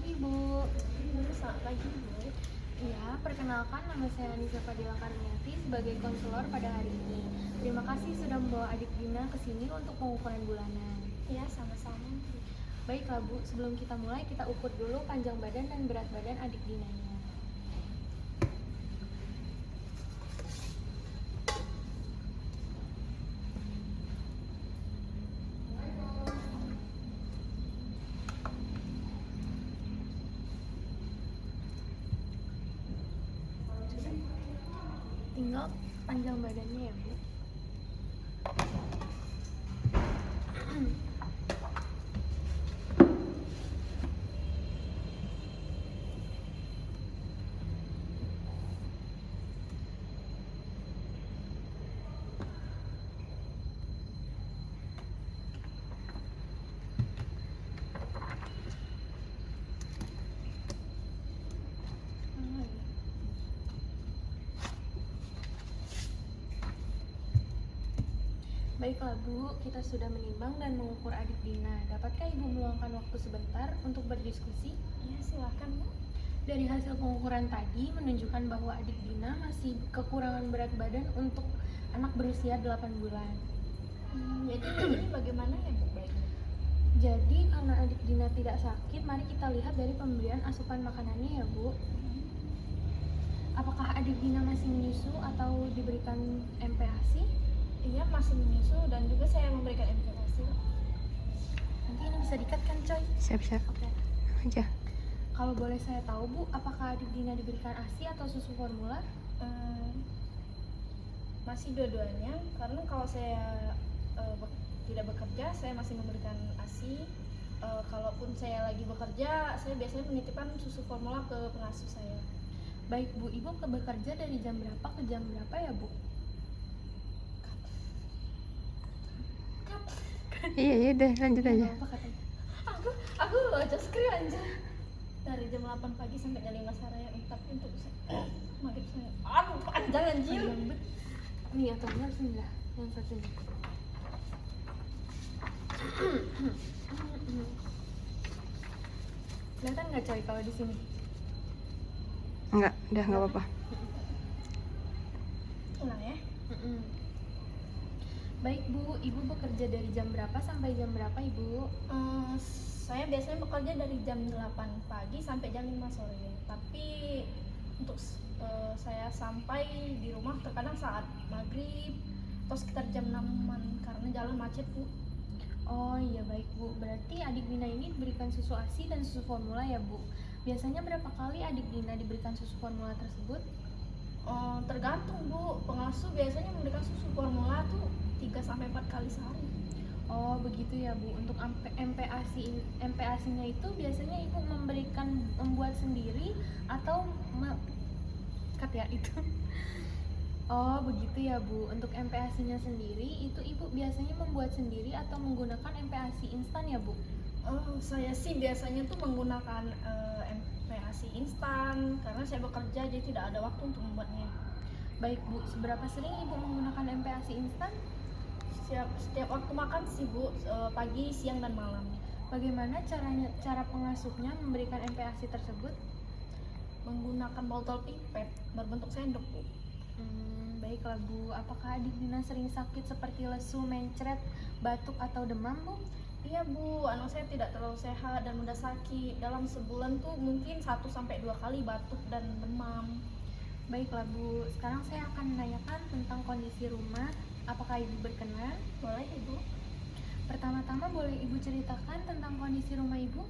pagi, Bu. Selamat pagi, Bu. Ya, perkenalkan nama saya Anissa Fadila Karniati sebagai konselor pada hari ini. Terima kasih sudah membawa adik Dina ke sini untuk pengukuran bulanan. Ya, sama-sama. Baiklah, Bu. Sebelum kita mulai, kita ukur dulu panjang badan dan berat badan adik Dinanya. Tinggal panjang badannya ya, Bu. Baiklah, Bu, kita sudah menimbang dan mengukur adik Dina. Dapatkah Ibu meluangkan waktu sebentar untuk berdiskusi? Ya, silakan, Bu. Dari hasil pengukuran tadi menunjukkan bahwa adik Dina masih kekurangan berat badan untuk anak berusia 8 bulan. Jadi ini bagaimana ya, Bu? Baiknya. Jadi karena adik Dina tidak sakit, mari kita lihat dari pemberian asupan makanannya ya, Bu. Apakah adik Dina masih menyusu atau diberikan MPASI? Iya, masih menyusu dan juga saya memberikan informasi. Nanti ini bisa diikat kan, Coy? Siap-siap Oke. aja. Kalau boleh saya tahu, Bu, apakah adik Dina diberikan ASI atau susu formula? Masih dua-duanya, karena kalau saya tidak bekerja, saya masih memberikan ASI. Kalaupun saya lagi bekerja, saya biasanya menitipkan susu formula ke pengasuh saya. Baik, Bu, Ibu bekerja dari jam berapa ke jam berapa ya, Bu? Iya udah lanjut aja. Apa katanya? Aku baca screen aja. Dari jam 8 pagi sampai jam 5 sore, tapi untuk maghrib saya panjang anjir. Panjang bet. Nih, atau benar sini lah, yang satu ini. Kelihatan nggak, Coy, kalau di sini? Enggak, udah nggak apa-apa. Tenang ya. Baik, Bu, Ibu bekerja dari jam berapa sampai jam berapa, Ibu? Saya biasanya bekerja dari jam 8 pagi sampai jam 5 sore. Tapi untuk saya sampai di rumah terkadang saat maghrib atau sekitar jam 6-an karena jalan macet, Bu. Oh iya, baik, Bu. Berarti adik Dina ini diberikan susu ASI dan susu formula ya, Bu? Biasanya berapa kali adik Dina diberikan susu formula tersebut? Tergantung, Bu. Pengasuh biasanya memberikan susu formula tuh 3-4 kali sehari. Oh begitu ya, Bu. Untuk MPASI-nya itu biasanya Ibu membuat sendiri atau cut ya itu. Oh begitu ya, Bu. Untuk MPASI-nya sendiri itu Ibu biasanya membuat sendiri atau menggunakan MPASI instan ya, Bu? Saya sih biasanya tuh menggunakan MPASI instan karena saya bekerja jadi tidak ada waktu untuk membuatnya. Baik, Bu. Seberapa sering Ibu menggunakan MPASI instan? Setiap waktu makan sih, Bu, pagi, siang, dan malam. Bagaimana cara pengasuhnya memberikan MPASI tersebut? Menggunakan botol pipet berbentuk sendok, Bu. Baiklah, Bu. Apakah adik Dina sering sakit seperti lesu, mencret, batuk, atau demam, Bu? Iya, Bu, anak saya tidak terlalu sehat dan mudah sakit. Dalam sebulan tuh mungkin 1-2 kali batuk dan demam. Baiklah, Bu. Sekarang saya akan menanyakan tentang kondisi rumah. Apakah Ibu berkenan? Boleh, Ibu? Pertama-tama boleh Ibu ceritakan tentang kondisi rumah Ibu?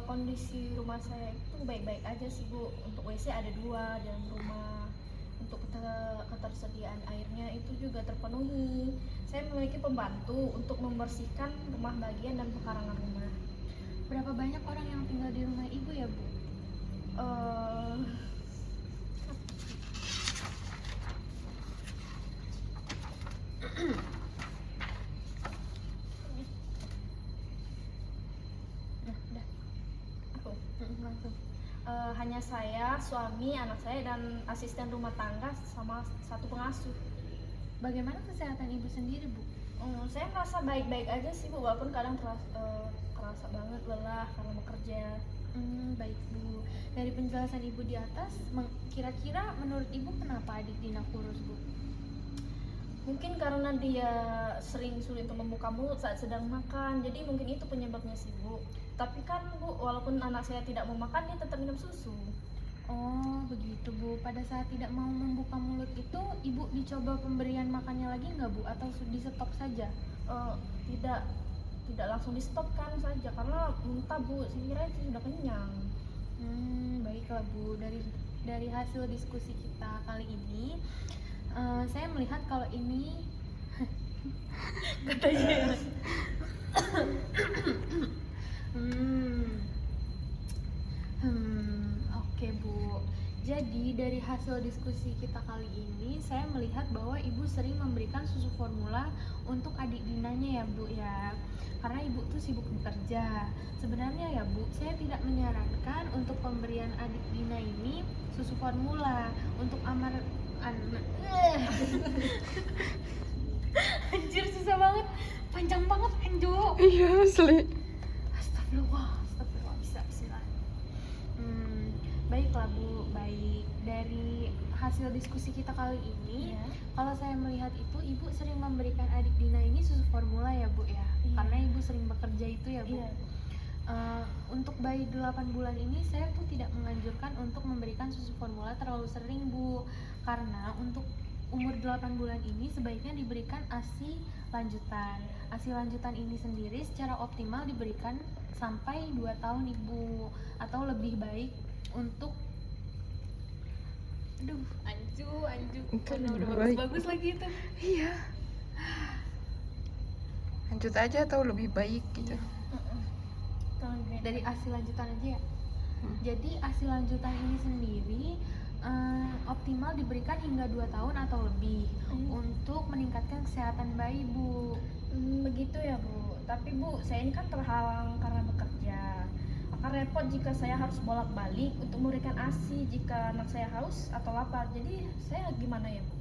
Kondisi rumah saya itu baik-baik aja sih, Bu. Untuk WC ada 2 dalam rumah. Untuk ketersediaan airnya itu juga terpenuhi. Saya memiliki pembantu untuk membersihkan rumah bagian dan pekarangan rumah. Berapa banyak orang yang tinggal di rumah Ibu ya, Bu? Langsung. Hanya saya, suami, anak saya, dan asisten rumah tangga sama 1 pengasuh. Bagaimana kesehatan Ibu sendiri, Bu? Saya merasa baik-baik aja sih, Bu, walaupun kadang kerasa banget lelah karena bekerja. Baik Bu. Dari penjelasan Ibu di atas, kira-kira menurut Ibu kenapa adik Dina kurus Bu? Mungkin karena dia sering sulit untuk membuka mulut saat sedang makan, jadi mungkin itu penyebabnya sih Bu. Tapi kan Bu, walaupun anak saya tidak mau makan, dia tetap minum susu. Oh begitu Bu. Pada saat tidak mau membuka mulut itu, Ibu dicoba pemberian makannya lagi nggak Bu? Atau di stop saja? Tidak langsung di stop kan saja, karena muntah Bu, saya kira itu sudah kenyang. Baiklah Bu. Dari hasil diskusi kita kali ini, saya melihat kalau ini katanya ya. Oke Bu. Jadi dari hasil diskusi kita kali ini, saya melihat bahwa Ibu sering memberikan susu formula untuk adik Dinanya ya Bu ya. Karena Ibu tuh sibuk bekerja. Sebenarnya ya Bu, saya tidak menyarankan untuk pemberian adik Dina ini susu formula untuk Anjir susah banget, panjang banget Anjo. Iya asli. Astagfirullah bisa. Baiklah Bu, baik. Dari hasil diskusi kita kali ini, Iya. kalau saya melihat itu Ibu sering memberikan adik Dina ini susu formula ya Bu ya. Iya. Karena Ibu sering bekerja itu ya Bu. Iya. Untuk bayi 8 bulan ini saya tuh tidak menganjurkan untuk memberikan susu formula terlalu sering Bu. Karena untuk umur 8 bulan ini sebaiknya diberikan ASI lanjutan. ASI lanjutan ini sendiri secara optimal diberikan sampai 2 tahun Ibu, atau lebih baik untuk Anju Itu udah lebih baik. bagus lagi itu. Iya. Lanjut aja atau lebih baik gitu. Dari ASI lanjutan aja ya. Jadi ASI lanjutan ini sendiri optimal diberikan hingga 2 tahun atau lebih untuk meningkatkan kesehatan bayi Bu. Begitu ya Bu. Tapi Bu, saya ini kan terhalang karena bekerja. Akan repot jika saya harus bolak-balik untuk memberikan ASI jika anak saya haus atau lapar. Jadi saya gimana ya Bu?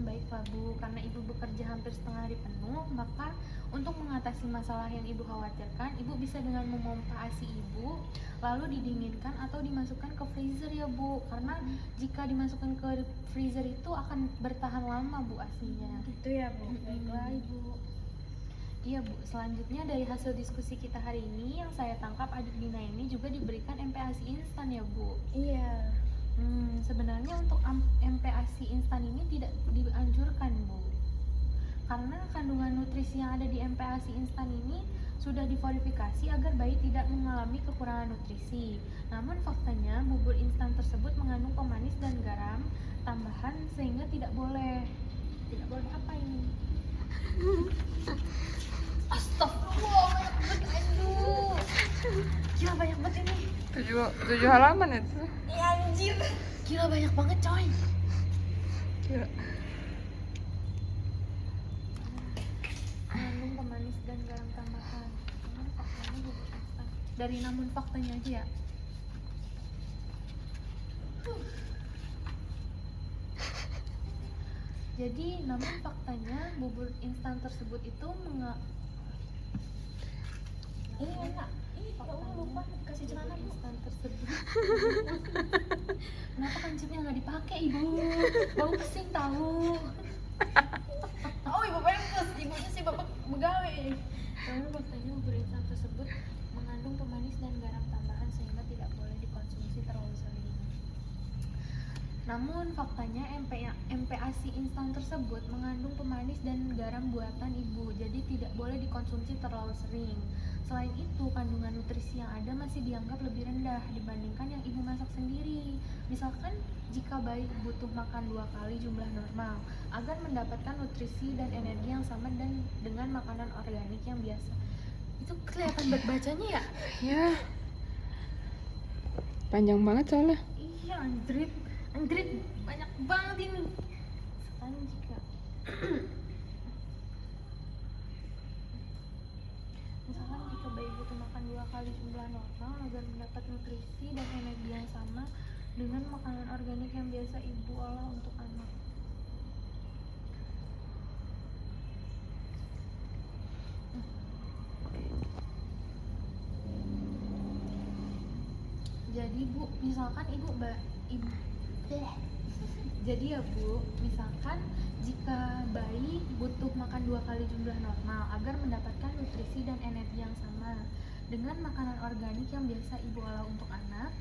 Baiklah Bu, karena Ibu bekerja hampir setengah hari penuh, maka untuk mengatasi masalah yang Ibu khawatirkan, Ibu bisa dengan memompa ASI Ibu, lalu didinginkan atau dimasukkan ke freezer ya Bu. Karena jika dimasukkan ke freezer itu akan bertahan lama Bu ASInya. Gitu ya Bu. Baiklah Ibu. Iya Bu, selanjutnya dari hasil diskusi kita hari ini, yang saya tangkap adik Dina ini juga diberikan MPASI instan ya Bu. Iya. Sebenarnya untuk MPASI instan ini tidak dianjurkan Bu, karena kandungan nutrisi yang ada di MPASI instan ini sudah diverifikasi agar bayi tidak mengalami kekurangan nutrisi. Namun faktanya bubur instan tersebut mengandung pemanis dan garam tambahan sehingga tidak boleh apa ini? Astagfirullah, banyak banget aduh. Gila banyak banget ini. 7 halaman itu. Ya anjir. Gila banyak banget coy. Gila. Mengandung pemanis dan garam tambahan. Namun faktanya bubur instan. Dari namun faktanya aja ya. Jadi namun faktanya bubur instan tersebut itu Enak. Ya Allah lupa kasih celana Bu. instan tersebut. Kenapa kancingnya nggak dipakai Ibu? Bau pesing tahu. Oh Ibu pempes, ibunya si bapak begawe. Namun faktanya bubur instan tersebut mengandung pemanis dan garam tambahan sehingga tidak boleh dikonsumsi terlalu sering. Namun faktanya MPASI instan tersebut mengandung pemanis dan garam buatan Ibu, jadi tidak boleh dikonsumsi terlalu sering. Selain itu, kandungan nutrisi yang ada masih dianggap lebih rendah dibandingkan yang Ibu masak sendiri. Misalkan jika bayi butuh makan 2 kali jumlah normal agar mendapatkan nutrisi dan energi yang sama dan dengan makanan organik yang biasa. Itu kelihatan bacanya ya? Ya. Panjang banget soalnya. Iya anjrit banyak banget ini. Sekarang jika misalkan jika bayi butuh makan 2 kali jumlah normal agar mendapat nutrisi dan energi yang sama dengan makanan organik yang biasa Ibu olah untuk anak. Jadi Bu, misalkan ibu deh. Jadi ya Bu, misalkan jika bayi butuh makan 2 kali jumlah normal agar mendapatkan nutrisi dan energi yang sama dengan makanan organik yang biasa ibu olah untuk anak.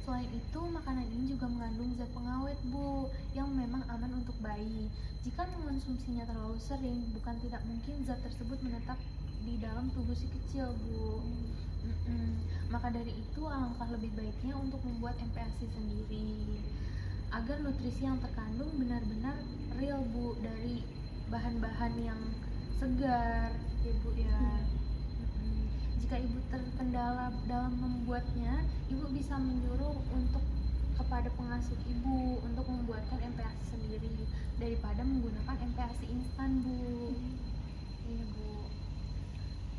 Selain itu, makanan ini juga mengandung zat pengawet Bu, yang memang aman untuk bayi. Jika mengonsumsinya terlalu sering, bukan tidak mungkin zat tersebut menetap di dalam tubuh si kecil Bu. Maka dari itu alangkah lebih baiknya untuk membuat MPASI sendiri agar nutrisi yang terkandung benar-benar real Bu, dari bahan-bahan yang segar ya Bu ya. Jika ibu terkendala dalam membuatnya, ibu bisa menyuruh untuk kepada pengasuh ibu untuk membuatkan MPASI sendiri daripada menggunakan MPASI instan Bu. Iya Bu.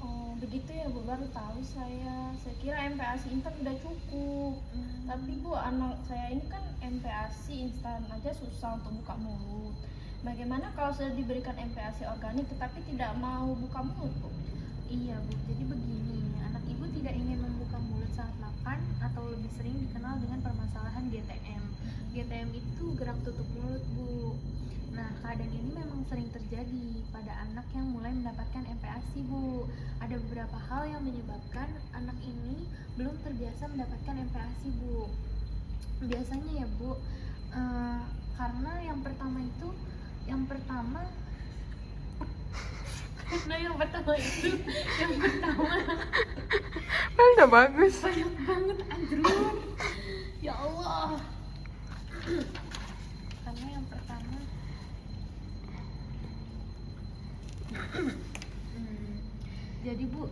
Oh begitu ya Bu, baru tahu saya. Saya kira MPASI instan udah cukup. Tapi Bu, anak saya ini kan MPASI instan aja susah untuk buka mulut. Bagaimana kalau sudah diberikan MPASI organik tetapi tidak mau buka mulut Bu? Iya Bu, jadi begini, anak ibu tidak ingin membuka mulut saat makan atau lebih sering dikenal dengan permasalahan GTM. GTM itu gerak tutup mulut Bu. Nah, keadaan ini memang sering terjadi pada anak yang mulai mendapatkan MPASI Bu. Ada beberapa hal yang menyebabkan anak ini belum terbiasa mendapatkan MPASI Bu. Biasanya ya Bu, karena yang pertama Kan udah bagus. banyak banget Andrew. Ya Allah. Karena yang pertama jadi Bu,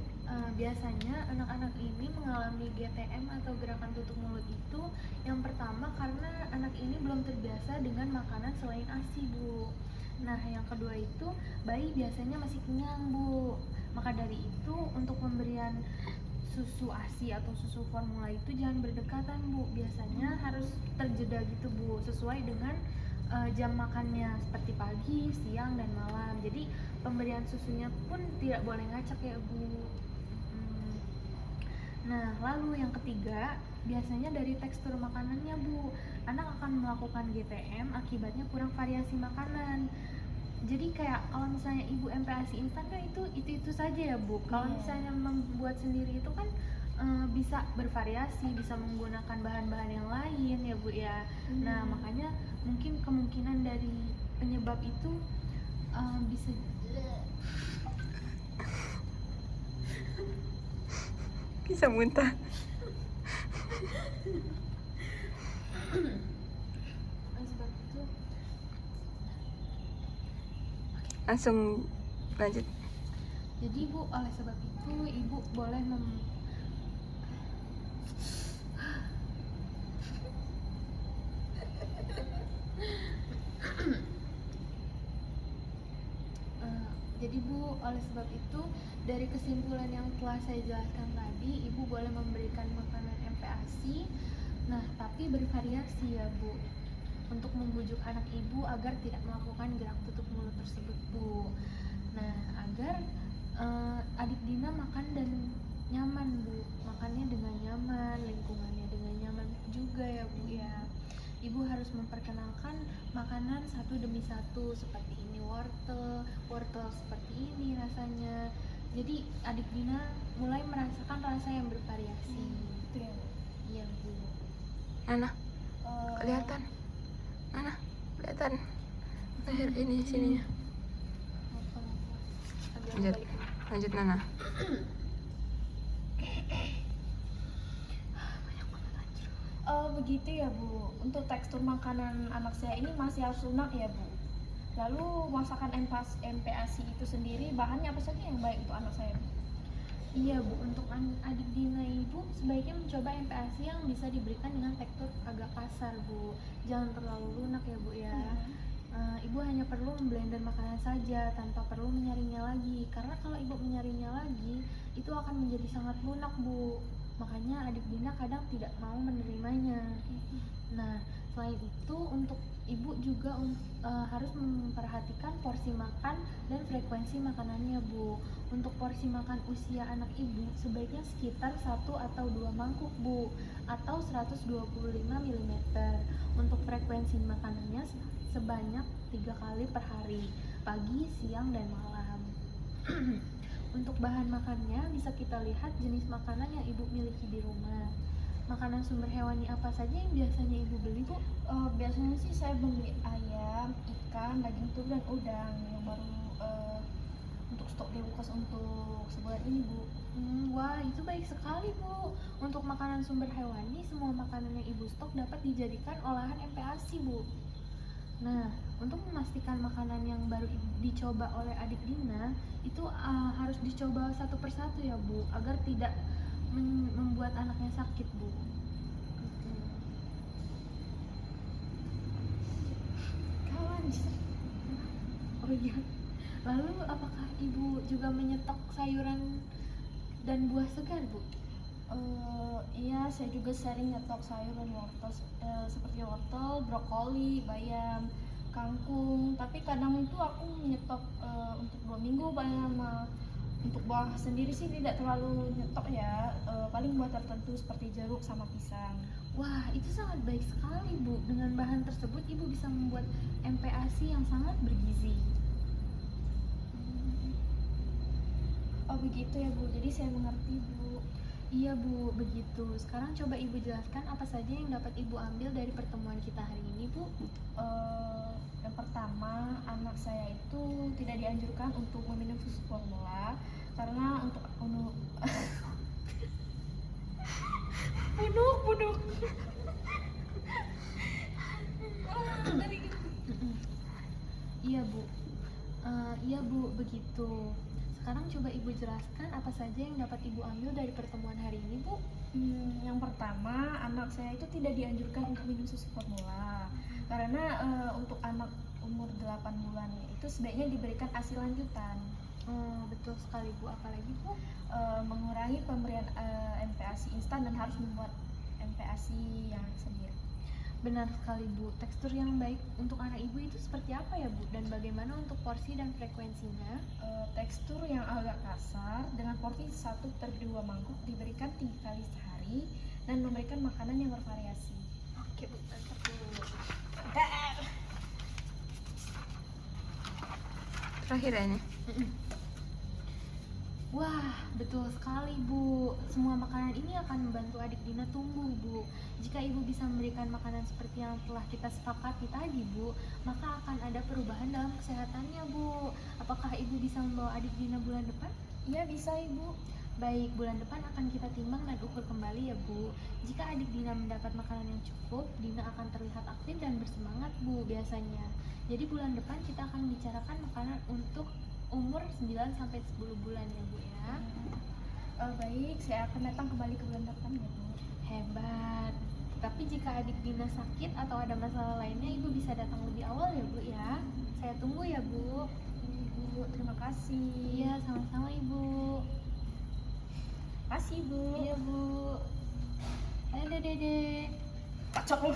biasanya anak-anak ini mengalami GTM atau gerakan tutup mulut itu yang pertama karena anak ini belum terbiasa dengan makanan selain ASI Bu. Nah, yang kedua itu bayi biasanya masih kenyang Bu. Maka dari itu untuk pemberian susu ASI atau susu formula itu jangan berdekatan Bu. Biasanya harus terjeda gitu Bu, sesuai dengan jam makannya seperti pagi, siang, dan malam. Jadi pemberian susunya pun tidak boleh ngacak ya Bu. Nah, lalu yang ketiga, biasanya dari tekstur makanannya Bu. Anak akan melakukan GTM akibatnya kurang variasi makanan. Jadi kayak kalau misalnya ibu MPASI instan kan itu saja ya Bu. Kalau misalnya membuat sendiri itu kan bisa bervariasi, bisa menggunakan bahan-bahan yang lain ya Bu ya. Nah, makanya mungkin kemungkinan dari penyebab itu bisa Bisa muntah. sebab itu Langsung lanjut. jadi Bu, oleh sebab itu ibu boleh jadi Bu, oleh sebab itu dari kesimpulan yang telah saya jelaskan tadi, ibu boleh memberikan makanan MPASI. Nah, tapi bervariasi ya Bu, untuk membujuk anak ibu agar tidak melakukan gerak tutup mulut tersebut Bu. Nah, agar adik Dina makan dan nyaman Bu, makannya dengan nyaman, lingkungannya dengan nyaman juga ya Bu ya. Ibu harus memperkenalkan makanan satu demi satu, seperti ini wortel seperti ini rasanya. Jadi adik Dina mulai merasakan rasa yang bervariasi. Itu ya Bu. Iya Bu. Nana, kelihatan. Nana, kelihatan. Leher ini sininya. Lanjut. Lanjut Nana. Begitu ya Bu. Untuk tekstur makanan anak saya ini masih harus lunak ya Bu. Lalu masakan MPASI itu sendiri bahannya apa saja yang baik untuk anak saya Bu? Iya Bu, untuk adik Dina ibu sebaiknya mencoba MPASI yang bisa diberikan dengan tekstur agak kasar Bu. Jangan terlalu lunak ya Bu ya. Ibu hanya perlu memblender makanan saja tanpa perlu menyaringnya lagi. Karena kalau ibu menyaringnya lagi, itu akan menjadi sangat lunak Bu. Makanya adik Dina kadang tidak mau menerimanya. Nah, Selain itu, untuk ibu juga harus memperhatikan porsi makan dan frekuensi makanannya, Bu. Untuk porsi makan usia anak ibu sebaiknya sekitar 1 atau 2 mangkuk, Bu, atau 125 mm. Untuk frekuensi makanannya sebanyak 3 kali per hari, pagi, siang, dan malam. Untuk bahan makannya bisa kita lihat jenis makanan yang ibu miliki di rumah. Makanan sumber hewani apa saja yang biasanya ibu beli, Bu? Biasanya sih saya beli ayam, ikan, daging telur, dan udang yang baru untuk stok di kulkas untuk sebulan ini, Bu. Wah, itu baik sekali, Bu. Untuk makanan sumber hewani, semua makanan yang ibu stok dapat dijadikan olahan MPASI, Bu. Nah, untuk memastikan makanan yang baru dicoba oleh adik Dina itu harus dicoba satu persatu ya, Bu, agar tidak membuat anaknya sakit, Bu. Kawan, Oh iya. Lalu apakah ibu juga menyetok sayuran dan buah segar, Bu? iya, saya juga sering nyetok sayur dan wortel, seperti wortel, brokoli, bayam, kangkung. Tapi kadang itu aku nyetok untuk 2 minggu paling lama. Untuk buah sendiri sih tidak terlalu nyetok ya, paling buah tertentu seperti jeruk sama pisang. Wah, itu sangat baik sekali, Bu. Dengan bahan tersebut ibu bisa membuat MPASI yang sangat bergizi. Oh begitu ya, Bu, jadi saya mengerti, Bu. Iya, Bu, begitu. Sekarang coba ibu jelaskan apa saja yang dapat ibu ambil dari pertemuan kita hari ini, Bu. Yang pertama, anak saya itu tidak dianjurkan untuk meminum susu formula karena untuk buduk. Iya, Bu. Iya, Bu, begitu. Sekarang coba ibu jelaskan apa saja yang dapat ibu ambil dari pertemuan hari ini, Bu. Yang pertama, anak saya itu tidak dianjurkan untuk minum susu formula karena untuk anak umur 8 bulan itu sebaiknya diberikan ASI lanjutan. Betul sekali, Bu. Apalagi, Bu? Mengurangi pemberian MPASI instan dan harus membuat MPASI yang sendiri. Benar sekali, Bu. Tekstur yang baik untuk anak ibu itu seperti apa ya, Bu? Dan bagaimana untuk porsi dan frekuensinya? Tekstur yang agak kasar dengan porsi 1/2 mangkuk diberikan 3 kali sehari dan memberikan makanan yang bervariasi. Oke, Bu. Mantap, Bu. Terakhir ya ini. Wah, betul sekali, Bu. Semua makanan ini akan membantu adik Dina tumbuh, Bu. Jika ibu bisa memberikan makanan seperti yang telah kita sepakati tadi, Bu, maka akan ada perubahan dalam kesehatannya, Bu. Apakah ibu bisa membawa adik Dina bulan depan? Iya bisa, Ibu. Baik, bulan depan akan kita timbang dan ukur kembali ya, Bu. Jika adik Dina mendapat makanan yang cukup, Dina akan terlihat aktif dan bersemangat, Bu, biasanya. Jadi bulan depan kita akan bicarakan makanan untuk umur 9-10 bulan ya, Bu ya. Baik, saya akan datang kembali ke bulan depan ya, Bu. Hebat. Tapi jika adik Dina sakit atau ada masalah lainnya, ibu bisa datang lebih awal ya, Bu ya. Saya tunggu ya, Bu. Ibu, terima kasih. Iya, sama-sama, Ibu. Kasih, Bu. Iya, Bu. Dadah, Dede. Kacau.